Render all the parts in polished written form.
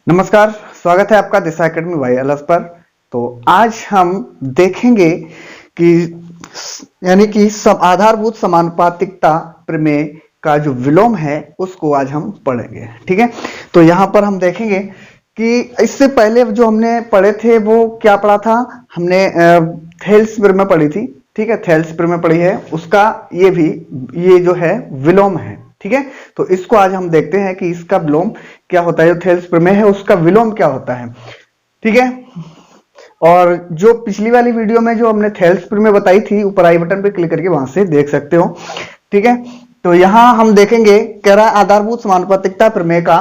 नमस्कार, स्वागत है आपका दिशा एकेडमी वाईएलएस पर। तो आज हम देखेंगे कि यानी कि सब आधारभूत समानुपातिकता प्रमेय का जो विलोम है उसको आज हम पढ़ेंगे। ठीक है, तो यहाँ पर हम देखेंगे कि इससे पहले जो हमने पढ़े थे वो क्या पढ़ा था। हमने थेल्स प्रमेय पढ़ी थी। ठीक है, थेल्स प्रमेय पढ़ी है, उसका ये जो है विलोम है। ठीक है, तो इसको आज हम देखते हैं कि इसका विलोम क्या होता है। जो थेल्स प्रमेय है उसका विलोम क्या होता है। ठीक है, और जो पिछली वाली वीडियो में जो हमने थेल्स प्रमेय बताई थी, ऊपर आई बटन पे क्लिक करके वहां से देख सकते हो। ठीक है, तो यहां हम देखेंगे, कह रहा है आधारभूत समानुपातिकता प्रमेय का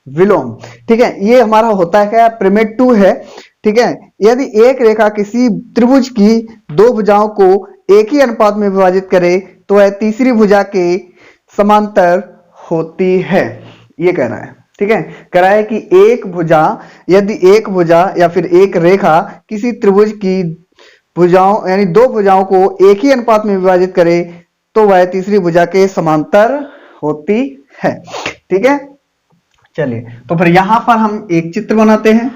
विलोम। ठीक है, ये हमारा होता है क्या, प्रमेय 2 है। ठीक है, यदि एक रेखा किसी त्रिभुज की दो भुजाओं को एक ही अनुपात में विभाजित करे तो वह तीसरी भुजा के समांतर होती है, ये कह रहा है। ठीक है, कह रहा है कि यदि एक भुजा या फिर एक रेखा किसी त्रिभुज की भुजाओं यानी दो भुजाओं को एक ही अनुपात में विभाजित करे तो वह तीसरी भुजा के समांतर होती है। ठीक है, चलिए तो फिर यहां पर हम एक चित्र बनाते हैं।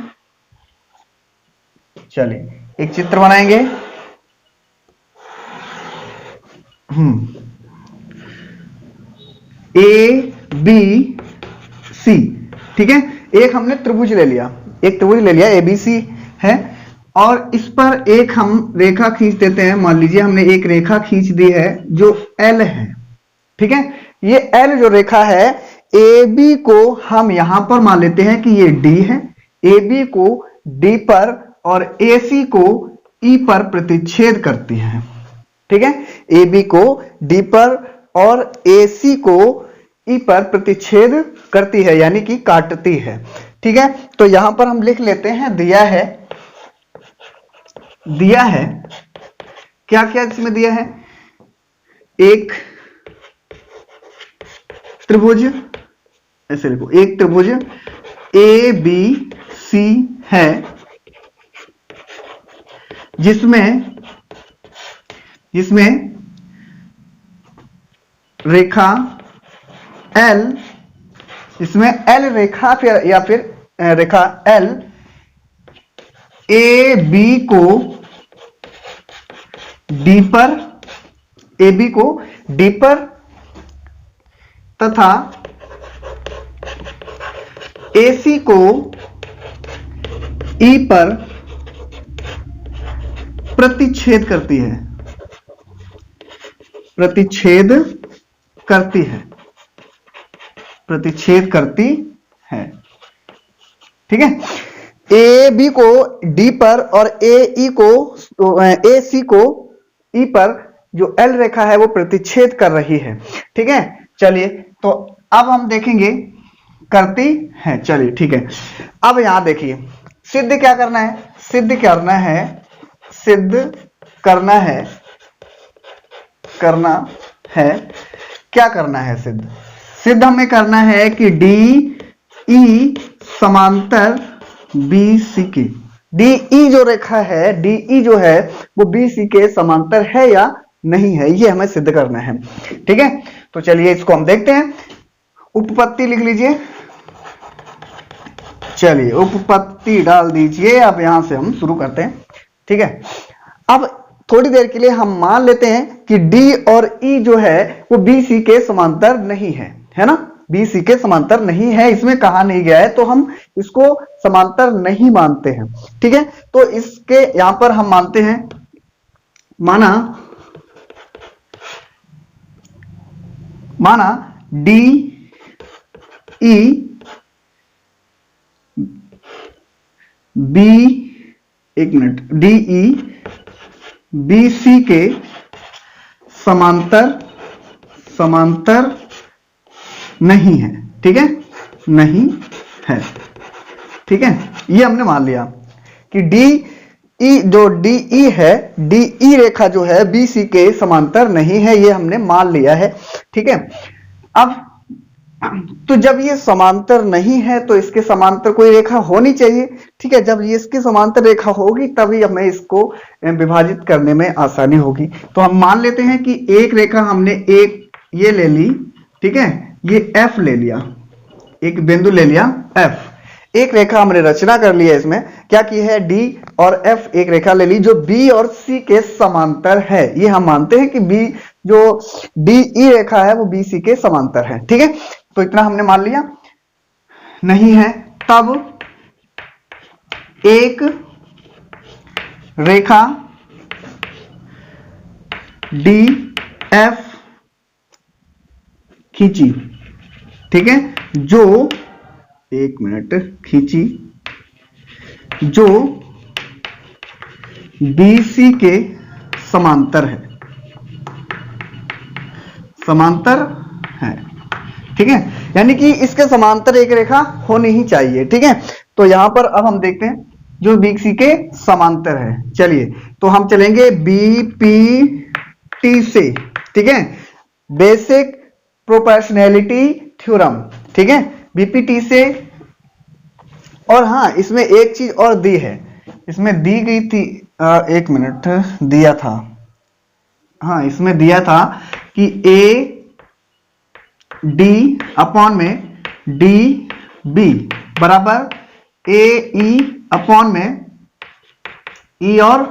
चलिए एक चित्र बनाएंगे। A B C. ठीक है, एक हमने त्रिभुज ले लिया, ए बी सी है, और इस पर एक हम रेखा खींच देते हैं। मान लीजिए हमने एक रेखा खींच दी है जो एल है। ठीक है, ये एल जो रेखा है, ए बी को हम यहां पर मान लेते हैं कि ये डी है, ए बी को डी पर और ए सी को ई पर प्रतिच्छेद करती है। ठीक है, ए बी को डी पर और ए सी को ई पर प्रतिच्छेद करती है, यानी कि काटती है। ठीक है, तो यहां पर हम लिख लेते हैं, दिया है क्या क्या इसमें दिया है। एक त्रिभुज, ऐसे लिखो, एक त्रिभुज ए बी सी है जिसमें रेखा L, इसमें L रेखा या फिर रेखा L ए बी को डी पर तथा AC को E पर प्रतिच्छेद करती है। ठीक है, ए बी को डी पर और ए सी को ई पर जो एल रेखा है वो प्रतिच्छेद कर रही है। ठीक है, चलिए तो अब हम देखेंगे करती है। चलिए ठीक है, अब यहां देखिए, सिद्ध करना है सिद्ध हमें करना है कि डी ई समांतर बी सी के, डी ई जो रेखा है, डी ई जो है वो बी सी के समांतर है या नहीं है, ये हमें सिद्ध करना है। ठीक है, तो चलिए इसको हम देखते हैं। उपपत्ति लिख लीजिए। चलिए उपपत्ति डाल दीजिए। अब यहां से हम शुरू करते हैं। ठीक है, अब थोड़ी देर के लिए हम मान लेते हैं कि डी और ई जो है वो बी सी के समांतर नहीं है ना, बी सी के समांतर नहीं है, इसमें कहा नहीं गया है, तो हम इसको समांतर नहीं मानते हैं। ठीक है, तो इसके यहां पर हम मानते हैं, माना डी ई बी, एक minute, D E B C के समांतर नहीं है। ठीक है, नहीं है। ठीक है, ये हमने मान लिया कि डी ई है, डी ई रेखा जो है बी सी के समांतर नहीं है, ये हमने मान लिया है। ठीक है, अब तो जब ये समांतर नहीं है तो इसके समांतर कोई रेखा होनी चाहिए। ठीक है, जब ये इसके समांतर रेखा होगी तभी हमें इसको विभाजित करने में आसानी होगी। तो हम मान लेते हैं कि एक रेखा हमने एक ये ले ली। ठीक है, ये F ले लिया, एक बिंदु ले लिया F, एक रेखा हमने रचना कर ली है, इसमें क्या की है, डी और एफ एक रेखा ले ली जो बी और सी के समांतर है। ये हम मानते हैं कि बी जो डी ई रेखा है वो बी सी के समांतर है। ठीक है, तो इतना हमने मान लिया। नहीं है तब एक रेखा डी एफ खींची, ठीक है, जो एक मिनट खींची जो BC के समांतर है, समांतर है। ठीक है, यानी कि इसके समांतर एक रेखा होनी ही चाहिए। ठीक है, तो यहां पर अब हम देखते हैं जो BC के समांतर है। चलिए, तो हम चलेंगे BPT से। ठीक है, बेसिक प्रोपोर्शनैलिटी थ्योरम। ठीक है, BPT से। और हाँ, इसमें एक चीज और दी है, इसमें दी गई थी, एक मिनट, दिया था, हाँ इसमें दिया था कि AD अपॉन में DB बराबर AE अपॉन में E और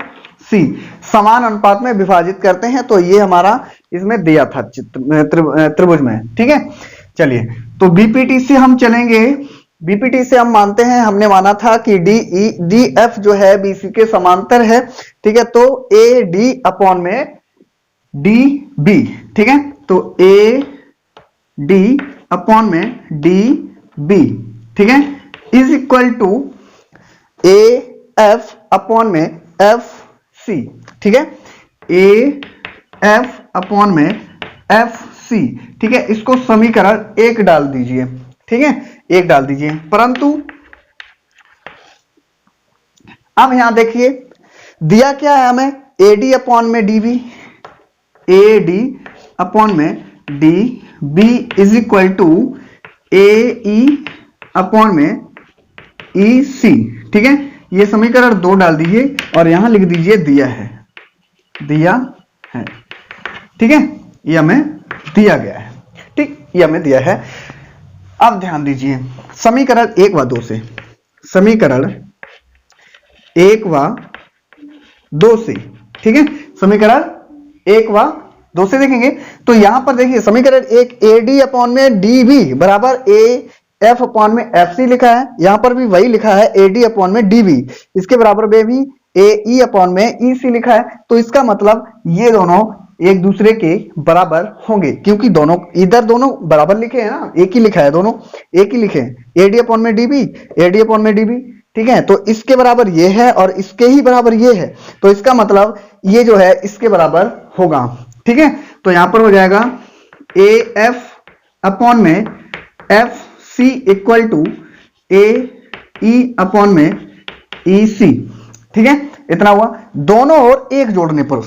C समान अनुपात में विभाजित करते हैं। तो ये हमारा इसमें दिया था त्रिभुज में। ठीक है, चलिए, तो BPT से हम चलेंगे। BPT से हम मानते हैं, हमने माना था कि DF जो है BC के समांतर है। ठीक है, तो AD अपॉन में DB। ठीक है, तो AD अपॉन में DB, ठीक है, is equal to AF upon में FC। ठीक है, AF अपॉन में FC। ठीक है, इसको समीकरण 1 डाल दीजिए। ठीक है, 1 डाल दीजिए। परंतु अब यहां देखिए दिया क्या है हमें, AD अपॉन में DB, AD अपॉन में DB is equal to AE upon में EC। ठीक है, ये समीकरण 2 डाल दीजिए और यहां लिख दीजिए दिया है, दिया है। ठीक है, ये हमें दिया गया है। ठीक, ये हमें दिया है। अब ध्यान दीजिए समीकरण 1 व 2 से, समीकरण 1 व 2 से। ठीक है, समीकरण 1 व 2 से देखेंगे तो यहां पर देखिए समीकरण 1 AD अपॉन में DB बराबर AF अपॉन में FC लिखा है, यहां पर भी वही लिखा है AD अपॉन में DB, इसके बराबर में भी AE अपॉन में EC लिखा है। तो इसका मतलब ये दोनों एक दूसरे के बराबर होंगे, क्योंकि दोनों इधर दोनों बराबर लिखे हैं ना, एक ही लिखा है, दोनों एक ही लिखे हैं, AD अपॉन में DB, AD अपॉन में DB। ठीक है, तो इसके बराबर ये है और इसके ही बराबर ये है, तो इसका मतलब ये जो है इसके बराबर होगा। ठीक है, तो यहां पर हो जाएगा AF अपॉन में FC equal to AE upon में EC। ठीक है, इतना हुआ। दोनों ओर एक जोड़ने पर,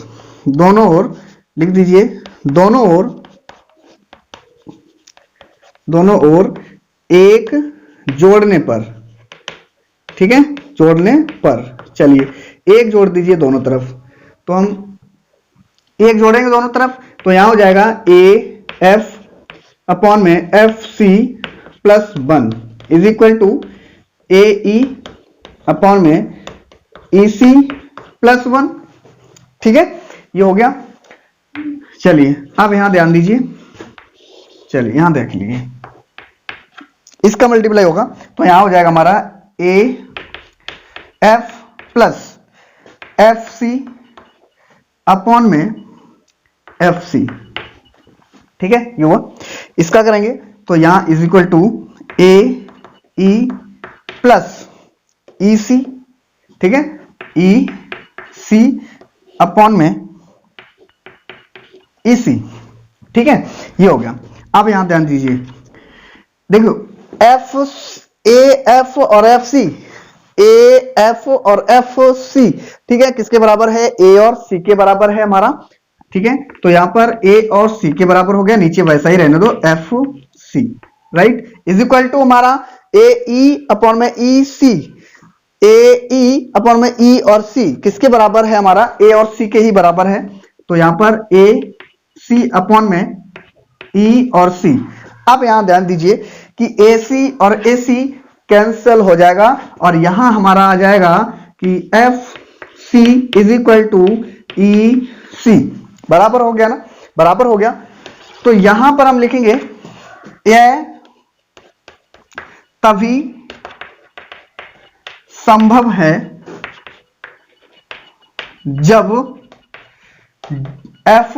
दोनों ओर लिख दीजिए, दोनों ओर एक जोड़ने पर। ठीक है, जोड़ने पर, चलिए एक जोड़ दीजिए दोनों तरफ, तो हम एक जोड़ेंगे दोनों तरफ, तो यहां हो जाएगा AF अपॉन में FC plus 1 is equal to AE upon में EC प्लस 1। ठीक है, ये हो गया। चलिए अब यहां ध्यान दीजिए, चलिए यहां देख लीजिए, इसका मल्टीप्लाई होगा तो यहां हो जाएगा हमारा AF प्लस FC अपॉन में FC। ठीक है, ये हुआ। इसका करेंगे तो यहां is equal to AE plus EC। ठीक है, EC अपॉन में EC। ठीक है, ये हो गया। अब यहां ध्यान दीजिए, देखो AF और FC, AF और FC, ठीक है, किसके बराबर है, A और C के बराबर है हमारा। ठीक है, तो यहां पर A और C के बराबर हो गया, नीचे वैसा ही रहने दो FC, right, is equal to हमारा AE अपॉन में EC, AE अपॉन में E और C किसके बराबर है हमारा, A और C के ही बराबर है। तो यहां पर AC अपॉन में E और C। अब यहां ध्यान दीजिए कि AC और AC कैंसिल हो जाएगा और यहां हमारा आ जाएगा कि F C is equal to E C, बराबर हो गया ना, बराबर हो गया। तो यहां पर हम लिखेंगे यह तभी संभव है जब एफ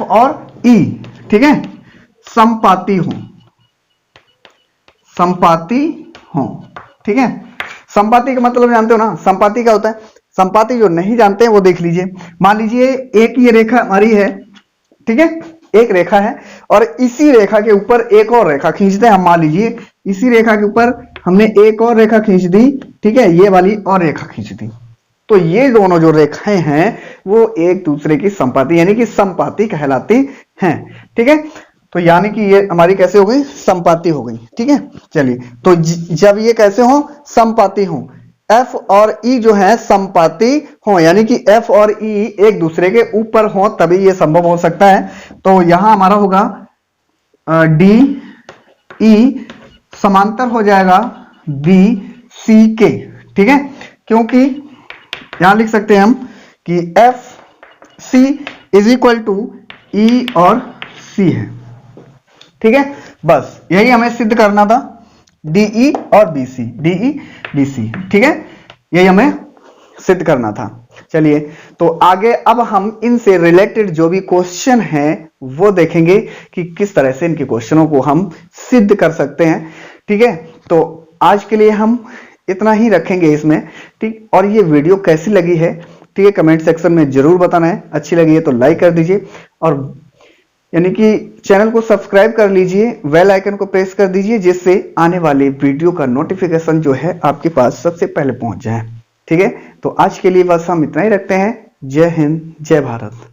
और ई, ठीक है, समपाती हो, समपाती हो, ठीक है। समपाती का मतलब जानते हो ना, समपाती क्या होता है? समपाती जो नहीं जानते हैं वो देख लीजिए। मान लीजिए एक ये रेखा हमारी है, ठीक है, एक रेखा है और इसी रेखा के ऊपर एक और रेखा खींचते हैं हम। मान लीजिए इसी रेखा के ऊपर हमने एक और रेखा खींच दी, ठीक है, ये वाली और रेखा खींच दी, तो ये दोनों जो रेखाएं हैं वो एक दूसरे की समपाती यानी कि समपाती कहलाती हैं, ठीक है। तो यानी कि ये हमारी कैसे हो गई? समपाती हो गई, ठीक है। चलिए, तो जब ये कैसे हो? समपाती हो, एफ और ई जो है समपाती हो, यानी कि एफ और ई एक दूसरे के ऊपर हो, तभी ये संभव हो सकता है। तो यहां हमारा होगा डी ई समांतर हो जाएगा बी सी के, ठीक है, क्योंकि यहां लिख सकते हैं हम कि F C is equal to E और सी है, ठीक है। बस यही हमें सिद्ध करना था, डीई और बीसी, डीई बीसी, ठीक है, यही हमें सिद्ध करना था। चलिए, तो आगे अब हम इनसे रिलेटेड जो भी क्वेश्चन हैं वो देखेंगे कि किस तरह से इनके क्वेश्चनों को हम सिद्ध कर सकते हैं, ठीक है। तो आज के लिए हम इतना ही रखेंगे इसमें, ठीक। और ये वीडियो कैसी लगी है, ठीक है, कमेंट सेक्शन में जरूर बताना है। अच्छी लगी है तो लाइक कर दीजिए और यानी कि चैनल को सब्सक्राइब कर लीजिए, बेल आइकन को प्रेस कर दीजिए, जिससे आने वाले वीडियो का नोटिफिकेशन जो है आपके पास सबसे पहले पहुंच जाए, ठीक है। तो आज के लिए बस हम इतना ही रखते हैं। जय हिंद, जय भारत।